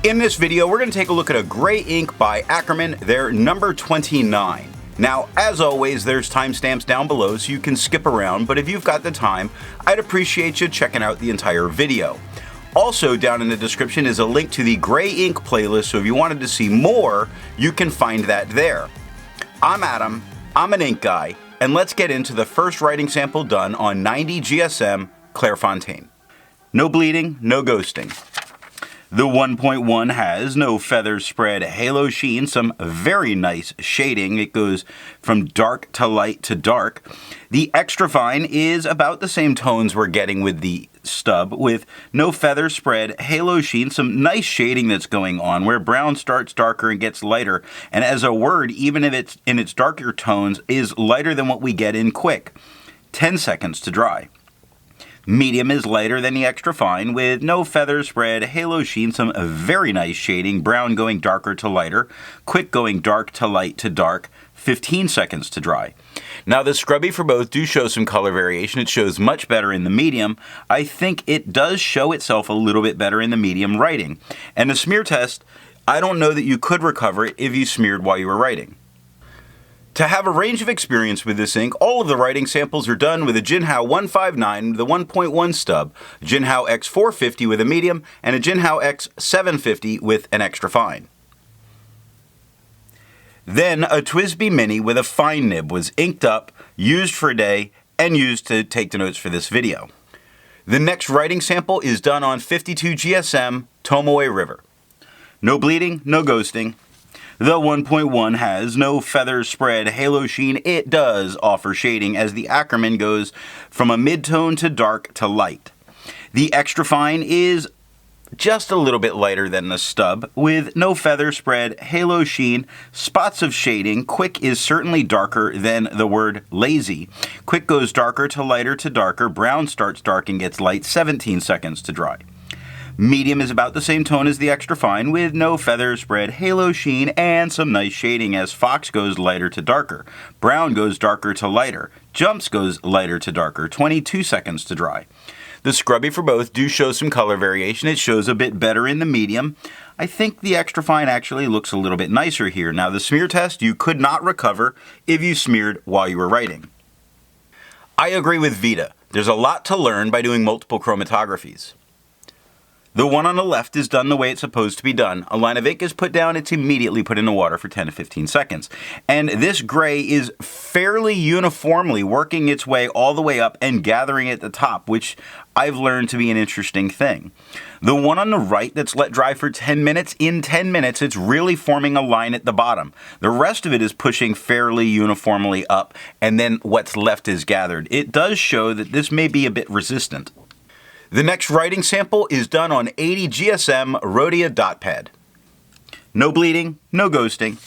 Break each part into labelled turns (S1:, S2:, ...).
S1: In this video, we're going to take a look at a gray ink by Akkerman, their number 29. Now, as always, there's timestamps down below so you can skip around, but if you've got the time, I'd appreciate you checking out the entire video. Also down in the description is a link to the gray ink playlist, so if you wanted to see more, you can find that there. I'm Adam, I'm an ink guy, and let's get into the first writing sample done on 90 GSM Clairfontaine. No bleeding, no ghosting. The 1.1 has no feather spread, halo sheen, some very nice shading. It goes from dark to light to dark. The extra fine is about the same tones we're getting with the stub, with no feather spread, halo sheen, some nice shading that's going on where brown starts darker and gets lighter. And as a word, even if it's in its darker tones, is lighter than what we get in quick. 10 seconds to dry. Medium is lighter than the extra fine with no feather spread, halo sheen, some very nice shading, brown going darker to lighter, quick going dark to light to dark, 15 seconds to dry. Now the scrubby for both do show some color variation. It shows much better in the medium. I think it does show itself a little bit better in the medium writing. And the smear test, I don't know that you could recover it if you smeared while you were writing. To have a range of experience with this ink, all of the writing samples are done with a Jinhao 159 with a 1.1 stub, a Jinhao X450 with a medium, and a Jinhao X750 with an extra fine. Then a TWSBI Mini with a fine nib was inked up, used for a day, and used to take the notes for this video. The next writing sample is done on 52 GSM Tomoe River. No bleeding, no ghosting. The 1.1 has no feather spread, halo sheen. It does offer shading as the Akkerman goes from a mid-tone to dark to light. The extra fine is just a little bit lighter than the stub with no feather spread, halo sheen, spots of shading. Quick is certainly darker than the word lazy. Quick goes darker to lighter to darker. Brown starts dark and gets light, 17 seconds to dry. Medium is about the same tone as the extra fine with no feather spread, halo sheen, and some nice shading as Fox goes lighter to darker. Brown goes darker to lighter. Jumps goes lighter to darker, 22 seconds to dry. The scrubby for both do show some color variation. It shows a bit better in the medium. I think the extra fine actually looks a little bit nicer here. Now the smear test you could not recover if you smeared while you were writing. I agree with Vita. There's a lot to learn by doing multiple chromatographies. The one on the left is done the way it's supposed to be done. A line of ink is put down, it's immediately put in the water for 10 to 15 seconds. And this gray is fairly uniformly working its way all the way up and gathering at the top, which I've learned to be an interesting thing. The one on the right that's let dry for 10 minutes, in 10 minutes it's really forming a line at the bottom. The rest of it is pushing fairly uniformly up, and then what's left is gathered. It does show that this may be a bit resistant. The next writing sample is done on 80 GSM Rhodia dot pad. No bleeding, no ghosting.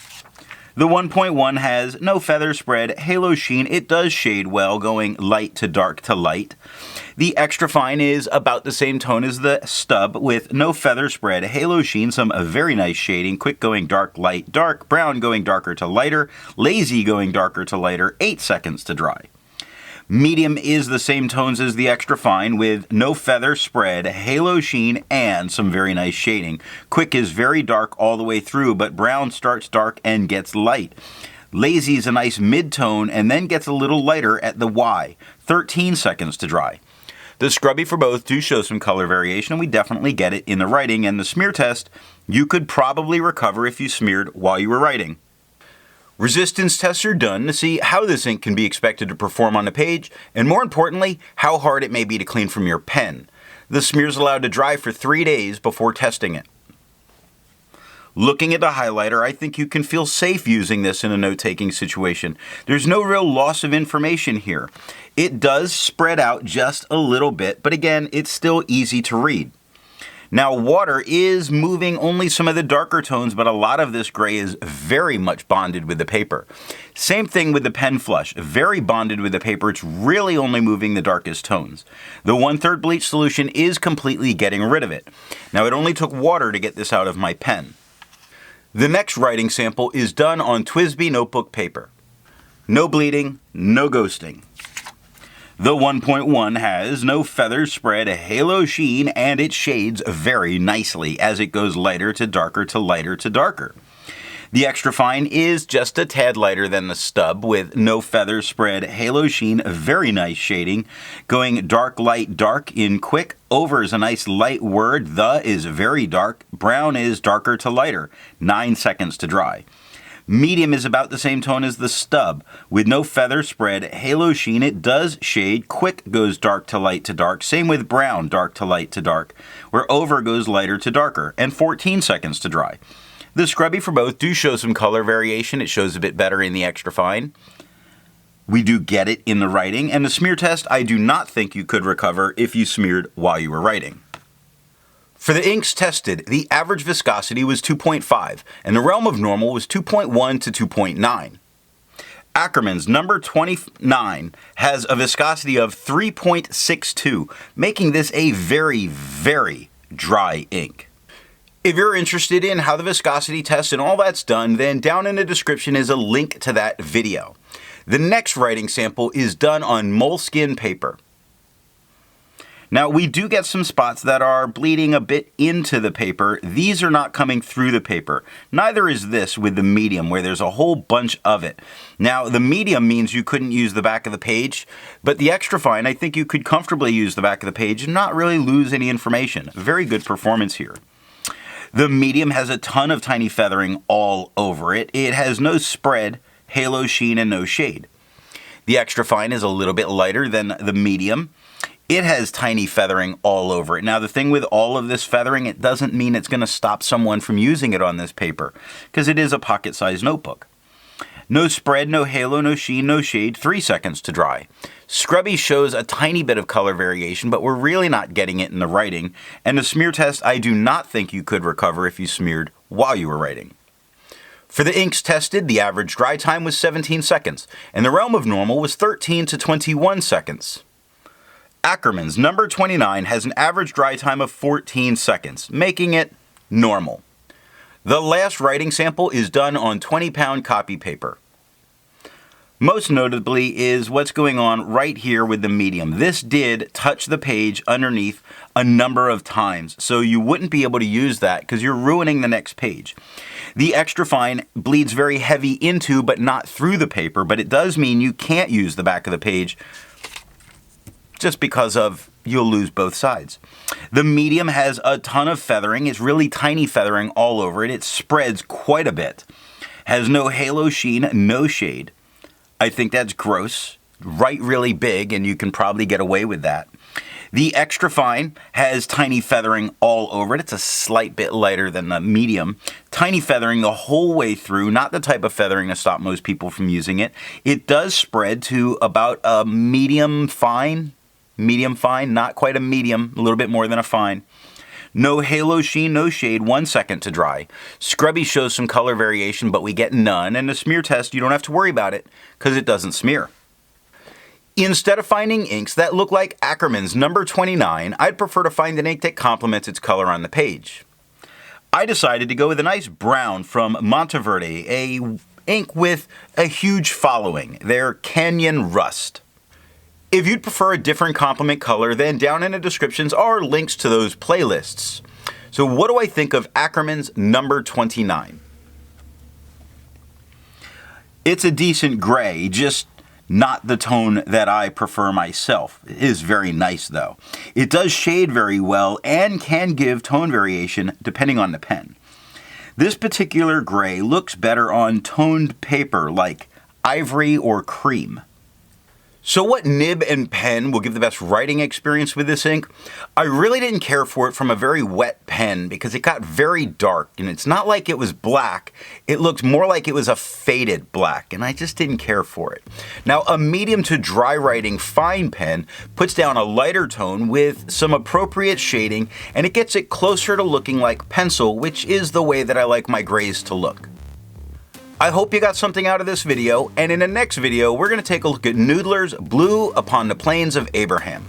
S1: The 1.1 has no feather spread, halo sheen. It does shade well, going light to dark to light. The extra fine is about the same tone as the stub with no feather spread, halo sheen, some very nice shading, quick going dark, light, dark, brown going darker to lighter, lazy going darker to lighter, 8 seconds to dry. Medium is the same tones as the extra fine with no feather spread, halo sheen, and some very nice shading. Quick is very dark all the way through, but brown starts dark and gets light. Lazy is a nice mid-tone and then gets a little lighter at the Y. 13 seconds to dry. The scrubby for both do show some color variation, and we definitely get it in the writing, and the smear test you could probably recover if you smeared while you were writing. Resistance tests are done to see how this ink can be expected to perform on the page, and more importantly, how hard it may be to clean from your pen. The smear is allowed to dry for 3 days before testing it. Looking at the highlighter, I think you can feel safe using this in a note-taking situation. There's no real loss of information here. It does spread out just a little bit, but again, it's still easy to read. Now, water is moving only some of the darker tones, but a lot of this gray is very much bonded with the paper. Same thing with the pen flush, very bonded with the paper. It's really only moving the darkest tones. The 1/3 bleach solution is completely getting rid of it. Now, it only took water to get this out of my pen. The next writing sample is done on TWSBI notebook paper. No bleeding, no ghosting. The 1.1 has no feathers spread, a halo sheen, and it shades very nicely as it goes lighter to darker to lighter to darker. The extra fine is just a tad lighter than the stub with no feathers spread, halo sheen, very nice shading. Going dark, light, dark in quick. Over is a nice light word. The is very dark. Brown is darker to lighter. 9 seconds to dry. Medium is about the same tone as the stub. With no feather spread, halo sheen, it does shade. Quick goes dark to light to dark. Same with brown, dark to light to dark. Where over goes lighter to darker. And 14 seconds to dry. The scrubby for both do show some color variation. It shows a bit better in the extra fine. We do get it in the writing. And the smear test, I do not think you could recover if you smeared while you were writing. For the inks tested, the average viscosity was 2.5, and the realm of normal was 2.1 to 2.9. Akkerman's number 29 has a viscosity of 3.62, making this a very, very dry ink. If you're interested in how the viscosity test and all that's done, then down in the description is a link to that video. The next writing sample is done on moleskin paper. Now, we do get some spots that are bleeding a bit into the paper. These are not coming through the paper. Neither is this with the medium, where there's a whole bunch of it. Now, the medium means you couldn't use the back of the page, but the extra fine, I think you could comfortably use the back of the page and not really lose any information. Very good performance here. The medium has a ton of tiny feathering all over it. It has no spread, halo sheen, and no shade. The extra fine is a little bit lighter than the medium. It has tiny feathering all over it. Now, the thing with all of this feathering, it doesn't mean it's going to stop someone from using it on this paper, because it is a pocket-sized notebook. No spread, no halo, no sheen, no shade, 3 seconds to dry. Scrubby shows a tiny bit of color variation, but we're really not getting it in the writing. And the smear test, I do not think you could recover if you smeared while you were writing. For the inks tested, the average dry time was 17 seconds, and the realm of normal was 13 to 21 seconds. Akkerman's number 29 has an average dry time of 14 seconds, making it normal. The last writing sample is done on 20-pound copy paper. Most notably is what's going on right here with the medium. This did touch the page underneath a number of times, so you wouldn't be able to use that because you're ruining the next page. The extra fine bleeds very heavy into but not through the paper, but it does mean you can't use the back of the page just because of you'll lose both sides. The medium has a ton of feathering. It's really tiny feathering all over it. It spreads quite a bit. Has no halo sheen, no shade. I think that's gross. Write really big and you can probably get away with that. The extra fine has tiny feathering all over it. It's a slight bit lighter than the medium. Tiny feathering the whole way through, not the type of feathering to stop most people from using it. It does spread to about a medium fine, not quite a medium, a little bit more than a fine. No halo sheen, no shade, 1 second to dry. Scrubby shows some color variation, but we get none. And the smear test, you don't have to worry about it because it doesn't smear. Instead of finding inks that look like Akkerman's number 29, I'd prefer to find an ink that complements its color on the page. I decided to go with a nice brown from Monteverde, a ink with a huge following, their Canyon Rust. If you'd prefer a different complement color, then down in the descriptions are links to those playlists. So what do I think of Akkerman's number 29? It's a decent gray, just not the tone that I prefer myself. It is very nice though. It does shade very well and can give tone variation depending on the pen. This particular gray looks better on toned paper like ivory or cream. So what nib and pen will give the best writing experience with this ink? I really didn't care for it from a very wet pen because it got very dark and it's not like it was black. It looked more like it was a faded black and I just didn't care for it. Now a medium to dry writing fine pen puts down a lighter tone with some appropriate shading and it gets it closer to looking like pencil, which is the way that I like my grays to look. I hope you got something out of this video, and in the next video, we're going to take a look at Noodler's Blue Upon the Plains of Abraham.